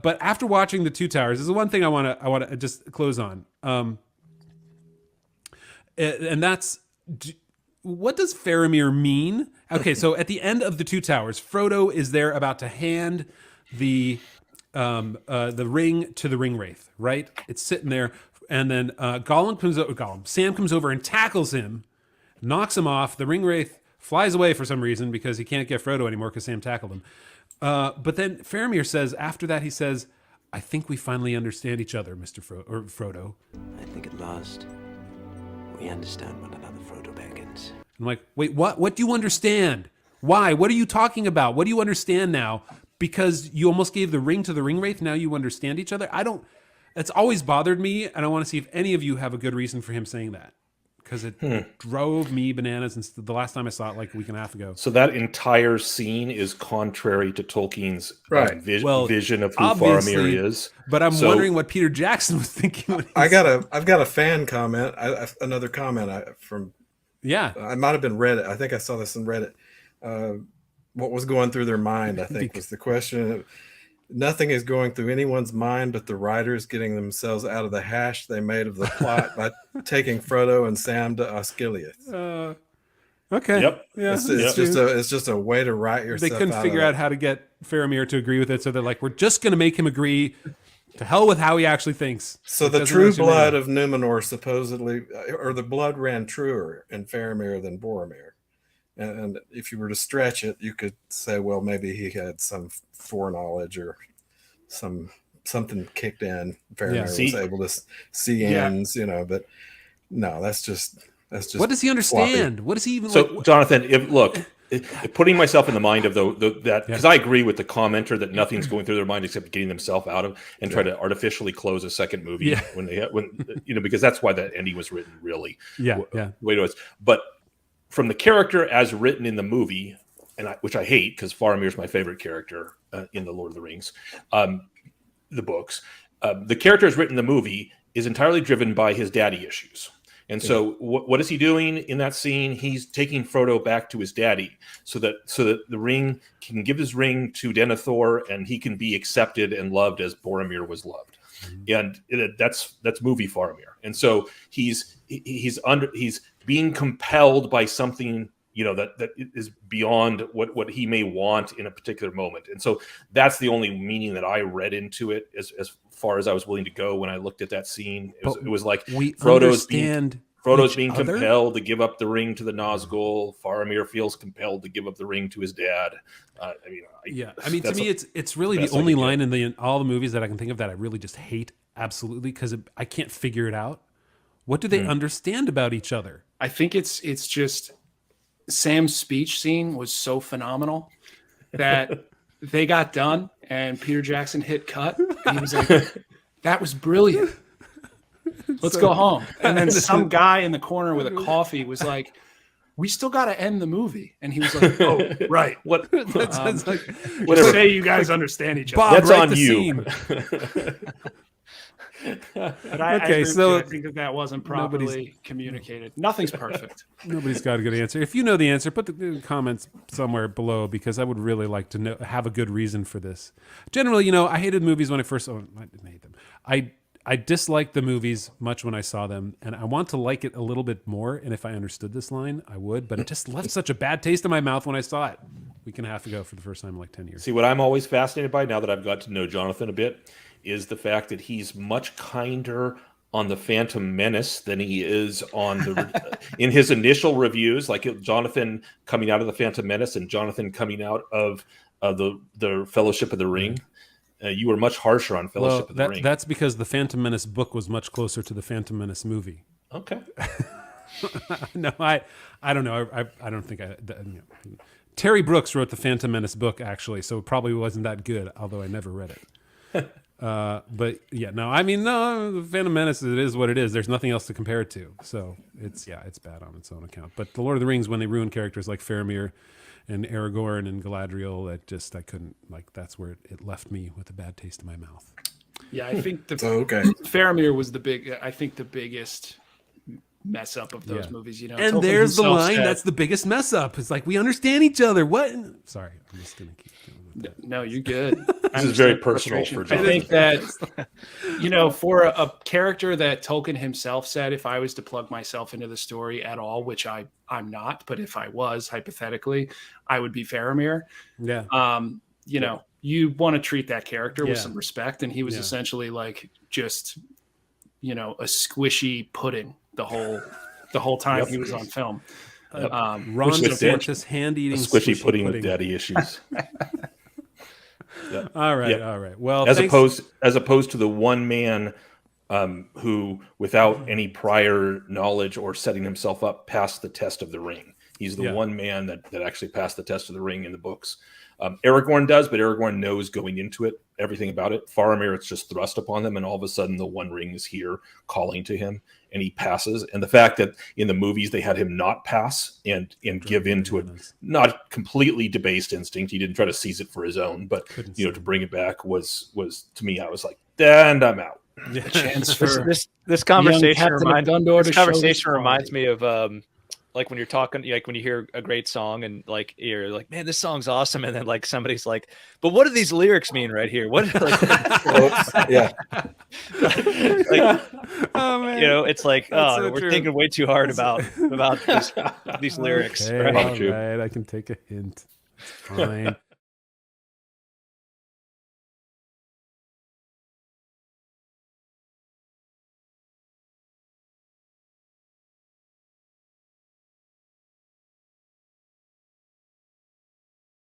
But after watching the Two Towers, this is one thing I want to just close on. And that's, what does Faramir mean? Okay, so at the end of the Two Towers, Frodo is there about to hand the ring to the ring wraith, right? It's sitting there, and then Sam comes over and tackles him, knocks him off. The ring wraith flies away for some reason because he can't get Frodo anymore because Sam tackled him. But then Faramir says, after that, he says, "I think we finally understand each other, Mr. Frodo." I think at last we understand one another, Frodo Baggins. I'm like, wait, what? What do you understand? Why? What are you talking about? What do you understand now? Because you almost gave the ring to the ring wraith, now you understand each other? It's always bothered me, and I want to see if any of you have a good reason for him saying that. Because it drove me bananas since the last time I saw it, like a week and a half ago. So that entire scene is contrary to Tolkien's vision of who Faramir is. But I'm wondering what Peter Jackson was thinking. I've got a fan comment. Another comment from. Yeah, I might have been Reddit. I think I saw this in Reddit. What was going through their mind, I think, was the question. Nothing is going through anyone's mind but the writers getting themselves out of the hash they made of the plot by taking Frodo and Sam to Osgiliath. Okay. Yep. Yeah. It's just a way to write yourself. They couldn't figure out how to get Faramir to agree with it, so they're like, we're just going to make him agree. To hell with how he actually thinks. So the true blood of Numenor supposedly, or the blood ran truer in Faramir than Boromir. And if you were to stretch it, you could say, well, maybe he had some foreknowledge or something kicked in. Faramir was able to see ends, but no, that's just. What does he understand? Floppy. What does he even? So, Jonathan, putting myself in the mind of that, because I agree with the commenter that nothing's going through their mind except getting themselves out of and try to artificially close a second movie because that's why that ending was written really. The way it was. But from the character as written in the movie, which I hate because Faramir is my favorite character in the Lord of the Rings, the books, the character as written in the movie is entirely driven by his daddy issues. And so what is he doing in that scene? He's taking Frodo back to his daddy so that the ring can give his ring to Denethor and he can be accepted and loved as Boromir was loved. And that's movie Faramir. And so he's being compelled by something, that is beyond what he may want in a particular moment. And so that's the only meaning that I read into it as far as I was willing to go when I looked at that scene. It was like Frodo's being compelled to give up the ring to the Nazgul. Faramir feels compelled to give up the ring to his dad. To me, it's really the only line in all the movies that I can think of that I really just hate absolutely because I can't figure it out. What do they understand about each other? I think it's just Sam's speech scene was so phenomenal that they got done and Peter Jackson hit cut and he was like, that was brilliant. Let's go home. And then some guy in the corner with a coffee was like, we still got to end the movie. And he was like, oh, right. What say you guys understand each other. Bob, that's on you. But I think that wasn't properly communicated. Nothing's perfect. Nobody's got a good answer. If you know the answer, put the comments somewhere below because I would really like to have a good reason for this. Generally, I hated movies when I first I didn't hate them. I disliked the movies much when I saw them, and I want to like it a little bit more. And if I understood this line, I would. But it just left such a bad taste in my mouth when I saw it. Week and a half ago for the first time in like 10 years. See, what I'm always fascinated by now that I've got to know Jonathan a bit is the fact that he's much kinder on the Phantom Menace than he is on the in his initial reviews, like Jonathan coming out of the Phantom Menace and Jonathan coming out of the Fellowship of the Ring. You were much harsher on Fellowship of the Ring. That's because the Phantom Menace book was much closer to the Phantom Menace movie. Okay. No, I don't know. I don't think Terry Brooks wrote the Phantom Menace book actually, so it probably wasn't that good, although I never read it. But yeah, the Phantom Menace, it is what it is. There's nothing else to compare it to. So it's bad on its own account. But the Lord of the Rings, when they ruin characters like Faramir and Aragorn and Galadriel, I couldn't, that's where it left me with a bad taste in my mouth. Yeah, I think Faramir was the biggest mess up of those movies, And there's the line that's the biggest mess up. It's like, we understand each other. What? Sorry, I'm just going to keep doing that. No, you're good. This is very personal for I Jonathan. think that, you know, for a character that Tolkien himself said, if I was to plug myself into the story at all, which I'm not, but if I was, hypothetically, I would be Faramir. Yeah. You know, you want to treat that character with Yeah. some respect. And he was essentially like just, you know, a squishy pudding the whole time he was on film. Ron Which is DeSantis hand-eating squishy pudding with daddy issues. All right. Well, as thanks. opposed to the one man who, without any prior knowledge or setting himself up, passed the test of the ring. He's the one man that actually passed the test of the ring in the books. Aragorn does, but Aragorn knows going into it everything about it. Faramir, it's just thrust upon them, and all of a sudden the One Ring is here calling to him, and he passes. And the fact that in the movies they had him not pass and give in to it, not completely debased instinct. He didn't try to seize it for his own, but to bring it back was to me, I was like, and I'm out. Yeah. Chance for This conversation reminds reminds me of like when you're talking, like when you hear a great song and like you're like, man, this song's awesome, and then like somebody's like, but what do these lyrics mean right here? What like, Yeah. like, Oh, man. you know, it's like, That's oh, so we're true. thinking way too hard about these lyrics. Okay, Right? all right, I can take a hint. It's fine.